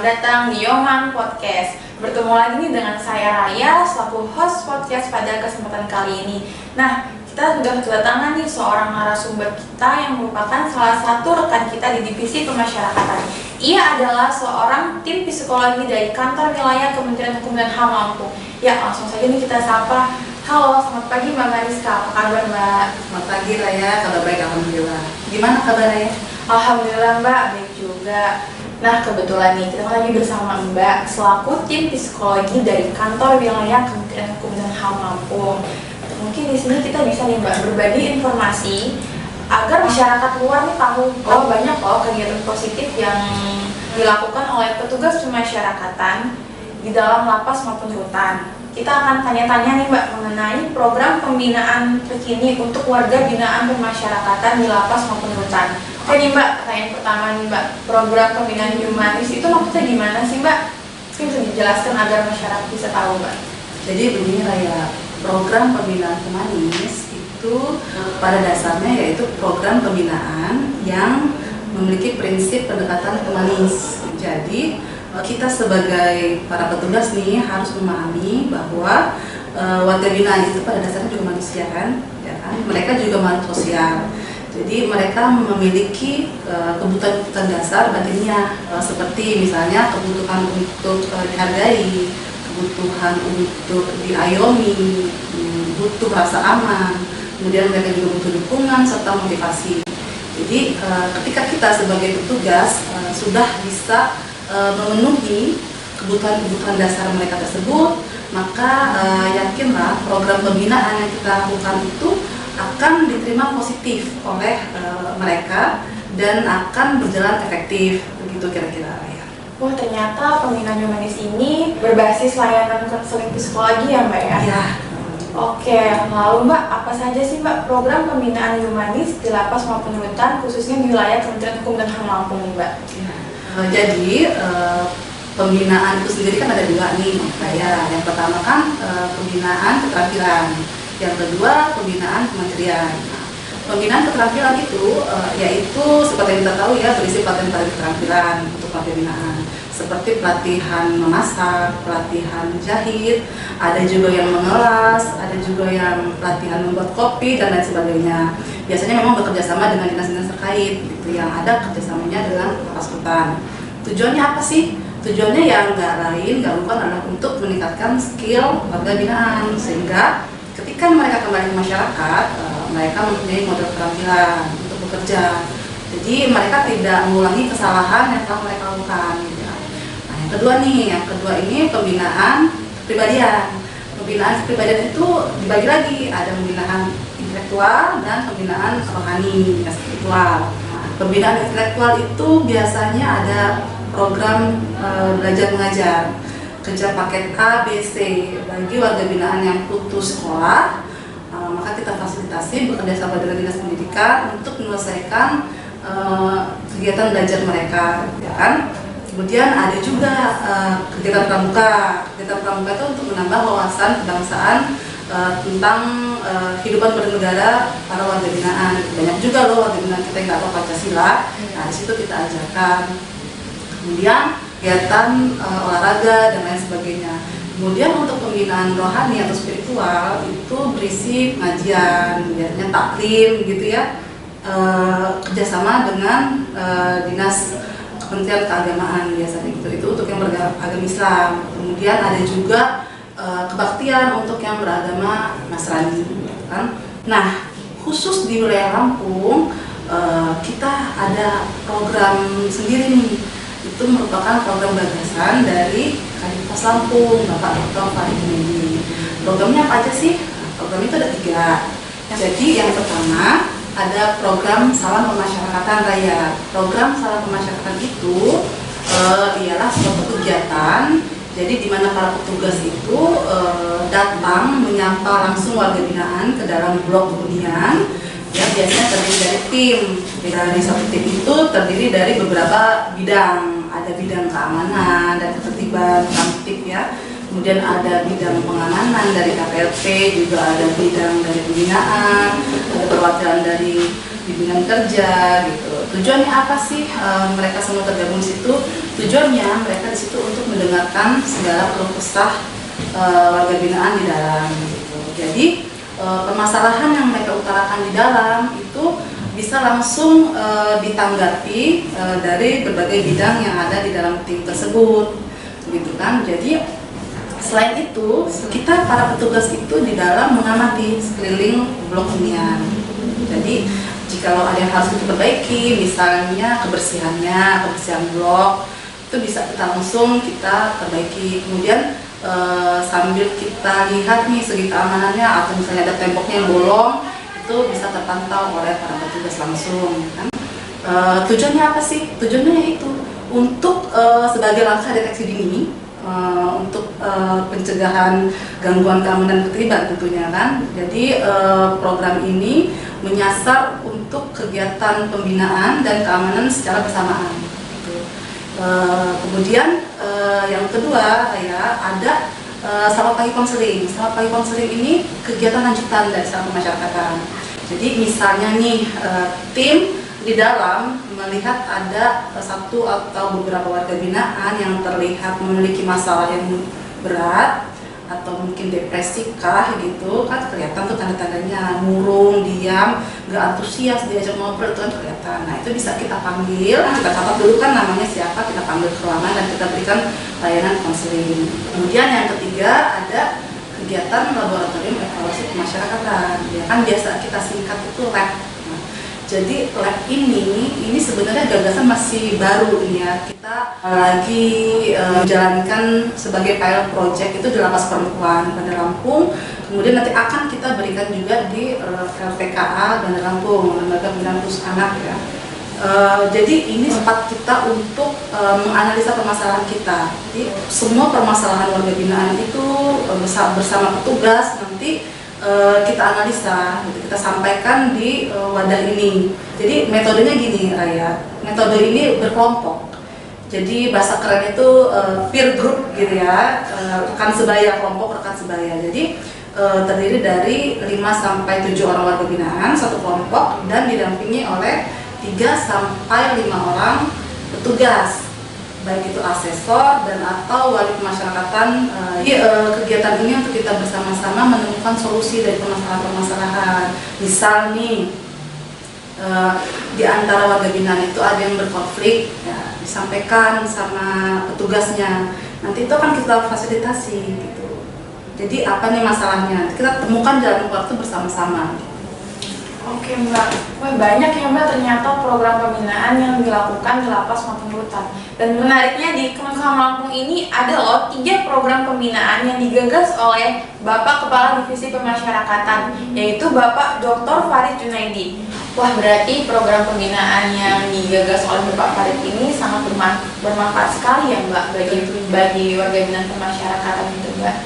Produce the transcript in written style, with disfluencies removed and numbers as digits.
datang di Yoman Podcast. Bertemu lagi nih dengan saya Raya selaku host podcast pada kesempatan kali ini. Nah, kita sudah kedatangan nih seorang narasumber kita yang merupakan salah satu rekan kita di divisi pemasyarakatan. Ia adalah seorang tim psikologi dari kantor wilayah Kementerian Hukum dan HAM Lampung. Ya, langsung saja nih kita sapa. Halo, selamat pagi Mbak Mariska. Apa kabar Mbak? Selamat pagi Raya, kabar baik alhamdulillah. Gimana kabar Raya? Alhamdulillah Mbak, baik juga. Nah, kebetulan nih kita lagi bersama Mbak selaku tim psikologi dari kantor wilayah Kementerian Hukum dan HAM Lampung. Mungkin di sini kita bisa nih Mbak berbagi informasi agar masyarakat luar nih tahu banyak kegiatan positif yang dilakukan oleh petugas pemasyarakatan di dalam lapas maupun rutan. Kita akan tanya-tanya nih Mbak mengenai program pembinaan terkini untuk warga binaan pemasyarakatan di lapas maupun rutan. Oke nih Mbak, pertanyaan pertama nih Mbak, program pembinaan humanis itu maksudnya gimana sih Mbak? Mungkin bisa dijelaskan agar masyarakat bisa tahu Mbak. Jadi begini Raya, program pembinaan humanis itu pada dasarnya yaitu program pembinaan yang memiliki prinsip pendekatan humanis. Jadi kita sebagai para petugas nih harus memahami bahwa warga binaan itu pada dasarnya juga manusia kan, ya kan? Mereka juga makhluk sosial. Jadi mereka memiliki kebutuhan dasar batinnya seperti misalnya kebutuhan untuk dihargai, kebutuhan untuk diayomi, butuh rasa aman, kemudian mereka juga butuh dukungan serta motivasi. Jadi ketika kita sebagai petugas sudah bisa memenuhi kebutuhan dasar mereka tersebut, maka yakinlah program pembinaan yang kita lakukan itu akan diterima positif oleh mereka dan akan berjalan efektif, begitu kira-kira ya. Wah, ternyata pembinaan humanis ini berbasis layanan konseling psikologi ya Mbak ya? Ya. Oke, lalu Mbak, apa saja sih Mbak program pembinaan humanis di lapas maupun rutan khususnya di wilayah Kementerian Hukum dan HAM Lampung nih Mbak? Ya. Jadi pembinaan itu sendiri kan ada dua nih, kayak yang pertama kan pembinaan keterampilan, yang kedua pembinaan kementerian. Pembinaan keterampilan itu yaitu seperti yang kita tahu ya, berisi pelatihan keterampilan untuk warga binaan seperti pelatihan memasak, pelatihan jahit, ada juga yang mengelas, ada juga yang pelatihan membuat kopi dan lain sebagainya. Biasanya memang bekerja sama dengan dinas-dinas terkait gitu, yang ada kerjasamanya dengan lapas rutan. Tujuannya apa sih? Tujuannya yang nggak lain, nggak bukan adalah untuk meningkatkan skill warga binaan sehingga ketika mereka kembali ke masyarakat, mereka mempunyai modal keterampilan untuk bekerja. Jadi mereka tidak mengulangi kesalahan yang telah mereka lakukan. Nah, yang kedua ini pembinaan kepribadian. Pembinaan kepribadian itu dibagi lagi, ada pembinaan intelektual dan pembinaan rohani spiritual. Nah, pembinaan intelektual itu biasanya ada program belajar mengajar, kerja paket A, B, C bagi warga binaan yang putus sekolah, maka kita fasilitasi bekerja sama dengan dinas pendidikan untuk menyelesaikan kegiatan belajar mereka, ya kan? Kemudian ada juga kegiatan pramuka. Kegiatan pramuka itu untuk menambah wawasan kebangsaan tentang kehidupan bernegara para warga binaan. Banyak juga loh warga binaan kita yang nggak tahu Pancasila. Nah, di situ kita ajarkan. Kemudian kegiatan olahraga dan lain sebagainya. Kemudian untuk pembinaan rohani atau spiritual itu berisi pengajian, biasanya taklim gitu ya, kerjasama dengan dinas Kementerian Keagamaan biasanya gitu. Itu untuk yang beragama Islam. Kemudian ada juga kebaktian untuk yang beragama Nasrani, kan? Nah, khusus di wilayah Lampung kita ada program sendiri nih. Itu merupakan program gagasan dari Kadifas Lampung, Bapak Dr. Farid Junaidi. Programnya apa aja sih? Program itu ada 3. Jadi yang pertama ada program salam pemasyarakatan Raya. Program salam pemasyarakatan itu ialah suatu kegiatan. Jadi di mana para petugas itu datang menyapa langsung warga binaan ke dalam blok hunian. Ya, biasanya terdiri dari tim. Dari satu tim itu terdiri dari beberapa bidang. Ada bidang keamanan dan ketertiban kamtip ya. Kemudian ada bidang pengamanan dari KPLP, juga ada bidang dari pembinaan, ada perwakilan dari bimbingan kerja gitu. Tujuannya apa sih mereka semua tergabung di situ? tujuannya mereka di situ untuk mendengarkan segala keluh kesah warga binaan di dalam gitu. Jadi permasalahan yang mereka utarakan di dalam itu bisa langsung ditanggapi dari berbagai bidang yang ada di dalam tim tersebut gitu kan. Jadi selain itu kita para petugas itu di dalam mengamati sekeliling blok hunian. Jadi jikalau ada yang harus diperbaiki, misalnya kebersihan blok, itu bisa kita perbaiki. Kemudian sambil kita lihat nih segi keamanannya, atau misalnya ada temboknya yang bolong, itu bisa terpantau oleh para petugas langsung kan. Tujuannya apa sih? Tujuannya yaitu untuk sebagai langkah deteksi dini, untuk pencegahan gangguan keamanan keterlibatan tentunya kan. Jadi program ini menyasar untuk kegiatan pembinaan dan keamanan secara bersamaan gitu. Kemudian yang kedua ya ada Selamat Pagi Konseling. Selamat Pagi Konseling ini kegiatan lanjutan dari Selamat Pemasyarakatan. Jadi misalnya nih tim di dalam melihat ada satu atau beberapa warga binaan yang terlihat memiliki masalah yang berat atau mungkin depresi kah gitu kan, kelihatan tuh tanda-tandanya murung, diam, gak antusias diajak ngobrol, itu kan kelihatan. Nah itu bisa kita panggil, kita catat dulu kan namanya siapa, kita panggil ke ruangan dan kita berikan layanan konseling. Kemudian yang ketiga ada kegiatan laboratorium evaluasi kemasyarakatan, ya kan biasa kita singkat itu lab. Jadi lab ini sebenarnya gagasan masih baru ini ya. Kita lagi menjalankan sebagai pilot project itu di Lapas Perempuan Bandar Lampung. Kemudian nanti akan kita berikan juga di LPKA Bandar Lampung, Lembaga Pembinaan Khusus Anak ya. Jadi ini tempat kita untuk menganalisa permasalahan kita. Jadi semua permasalahan warga binaan itu bersama petugas nanti kita analisa, gitu, kita sampaikan di wadah ini. Jadi metodenya gini Raya, metode ini berkelompok. Jadi bahasa keren itu peer group gitu ya, rekan sebaya, kelompok rekan sebaya. Jadi terdiri dari 5-7 orang warga binaan satu kelompok dan didampingi oleh 3-5 orang petugas, baik itu asesor dan atau wali pemasyarakatan. Kegiatan ini untuk kita bersama-sama menemukan solusi dari permasalahan-permasalahan. Misal nih di antara warga binaan itu ada yang berkonflik, ya, disampaikan sama petugasnya. Nanti itu akan kita fasilitasi gitu. Jadi apa nih masalahnya? Kita temukan jalan keluar itu bersama-sama. Oke Mbak, wah banyak ya Mbak ternyata program pembinaan yang dilakukan di lapas maupun rutan. Dan menariknya di Kemenkumham Lampung ini ada loh 3 program pembinaan yang digagas oleh Bapak Kepala Divisi Pemasyarakatan, yaitu Bapak Dr. Farid Junaidi. Wah berarti program pembinaan yang digagas oleh Bapak Farid ini sangat bermanfaat sekali ya Mbak bagi warga binaan pemasyarakatan itu Mbak.